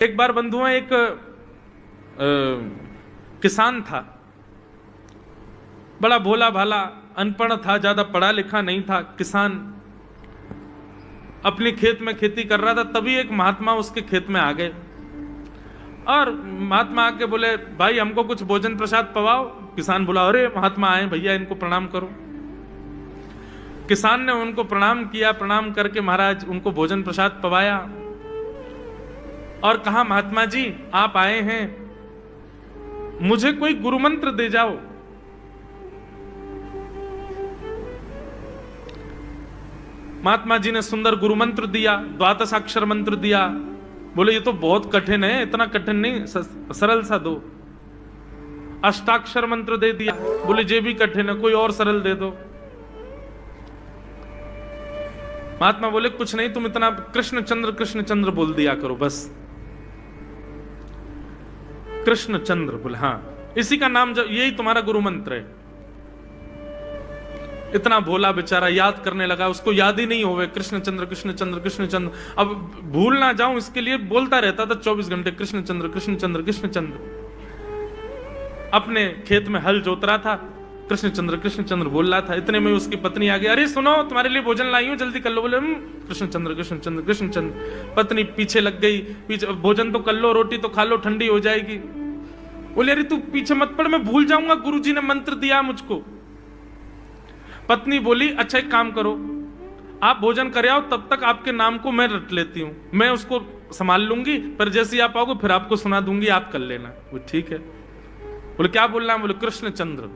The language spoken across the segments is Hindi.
एक बार बंधुओं एक किसान था, बड़ा भोला भाला, अनपढ़ था, ज्यादा पढ़ा लिखा नहीं था। किसान अपने खेत में खेती कर रहा था, तभी एक महात्मा उसके खेत में आ गए और महात्मा आके बोले, भाई हमको कुछ भोजन प्रसाद पवाओ। किसान बोला, अरे महात्मा आए भैया, इनको प्रणाम करो। किसान ने उनको प्रणाम किया, प्रणाम करके महाराज उनको भोजन प्रसाद पवाया और कहा, महात्मा जी आप आए हैं, मुझे कोई गुरु मंत्र दे जाओ। महात्मा जी ने सुंदर गुरु मंत्र दिया, द्वादशाक्षर मंत्र दिया। बोले ये तो बहुत कठिन है, इतना कठिन नहीं, सरल सा दो। अष्टाक्षर मंत्र दे दिया। बोले ये भी कठिन है, कोई और सरल दे दो। महात्मा बोले कुछ नहीं, तुम इतना कृष्ण चंद्र बोल दिया करो बस। कृष्ण चंद्र बोले, हाँ इसी का नाम, यही तुम्हारा गुरु मंत्र है। इतना भोला बेचारा याद करने लगा, उसको याद ही नहीं होवे, कृष्ण चंद्र कृष्ण चंद्र कृष्ण चंद्र। अब भूल ना जाऊं इसके लिए बोलता रहता था 24 घंटे, कृष्ण चंद्र कृष्ण चंद्र कृष्ण चंद्र। अपने खेत में हल जोत रहा था, कृष्ण चंद्र बोल रहा था। इतने में उसकी पत्नी आ गई, अरे सुनो तुम्हारे लिए भोजन लाई हूं, जल्दी कर लो। बोले कृष्ण चंद्र कृष्ण चंद्र कृष्ण चंद्र। पत्नी पीछे लग गई, पीछे, भोजन तो कर लो, रोटी तो खा लो, ठंडी हो जाएगी। बोले अरे तू पीछे मत पड़, मैं भूल जाऊंगा, गुरुजी ने मंत्र दिया मुझको। पत्नी बोली, अच्छा एक काम करो, आप भोजन कर आओ, तब तक आपके नाम को मैं रट लेती हूं, मैं उसको संभाल लूंगी, पर जैसे ही आप आओगे फिर आपको सुना दूंगी, आप कर लेना। वो ठीक है। बोले क्या बोलना है? बोले कृष्ण चंद्र।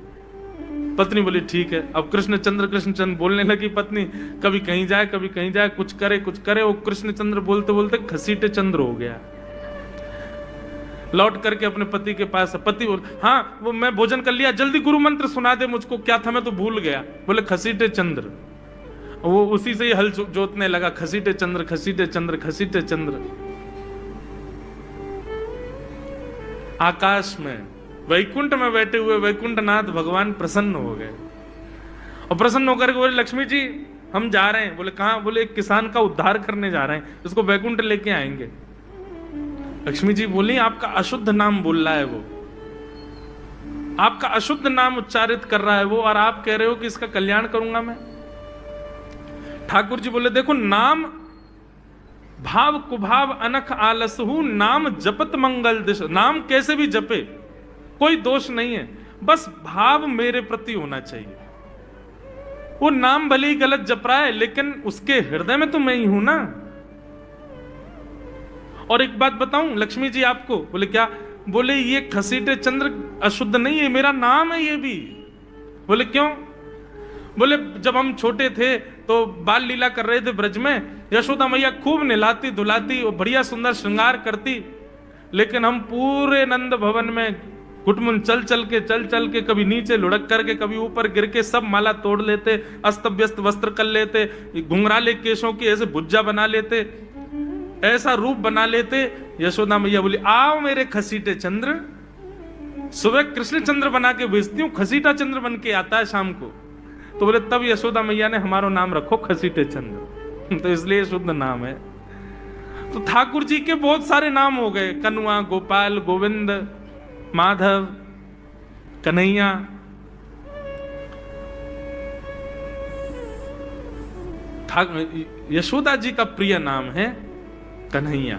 पत्नी बोली ठीक है। अब कृष्ण चंद्र बोलने लगी पत्नी, कभी कहीं जाए कभी कहीं जाए, कुछ करे। वो कृष्ण चंद्र बोलते बोलते घसीटे चंद्र हो गया। लौट करके अपने पति के पास, पति बोल, हाँ वो मैं भोजन कर लिया, जल्दी गुरु मंत्र सुना दे मुझको, क्या था मैं तो भूल गया। बोले घसीटे चंद्र। वो उसी से ही हल जोतने लगा, घसीटे चंद्र घसीटे चंद्र घसीटे चंद्र। आकाश में वैकुंठ में बैठे हुए वैकुंठनाथ भगवान प्रसन्न हो गए और प्रसन्न होकर के बोले, लक्ष्मी जी हम जा रहे हैं। बोले कहां? बोले एक किसान का उद्धार करने जा रहे हैं, इसको वैकुंठ लेके आएंगे। लक्ष्मी जी बोली, आपका अशुद्ध नाम बोल रहा है वो, आपका अशुद्ध नाम उच्चारित कर रहा है वो, और आप कह रहे हो कि इसका कल्याण करूंगा मैं। ठाकुर जी बोले, देखो नाम भाव कुभाव अनख आलसहु, नाम जपत मंगल दिश। नाम कैसे भी जपे कोई दोष नहीं है, बस भाव मेरे प्रति होना चाहिए। वो नाम भले ही गलत जप रहा है, लेकिन उसके हृदय में तो मैं ही हूं ना। और एक बात बताऊं लक्ष्मी जी आपको। बोले क्या? बोले ये घसीटे चंद्र अशुद्ध नहीं है, मेरा नाम है ये भी। बोले क्यों? बोले जब हम छोटे थे तो बाल लीला कर रहे थे ब्रज में, यशोदा मैया खूब नहलाती धुलाती और बढ़िया सुंदर श्रृंगार करती, लेकिन हम पूरे नंद भवन में घुटमुन चल चल के कभी नीचे लुढ़क करके कभी ऊपर गिर के सब माला तोड़ लेते, अस्त व्यस्त वस्त्र कर लेते, घुंघराले केशों की ऐसे भुज्जा बना लेते, ऐसा रूप बना लेते। यशोदा मैया बोली, आओ मेरे खसीटे चंद्र, सुबह कृष्ण चंद्र बना के भेजती हूँ, खसीटा चंद्र बन के आता है शाम को। तो बोले तब यशोदा मैया ने हमारा नाम रखो खसीटे चंद्र, तो इसलिए शुद्ध नाम है। तो ठाकुर जी के बहुत सारे नाम हो गए, कनुआ, गोपाल, गोविंद, माधव, कन्हैया। यशोदा जी का प्रिय नाम है कन्हैया।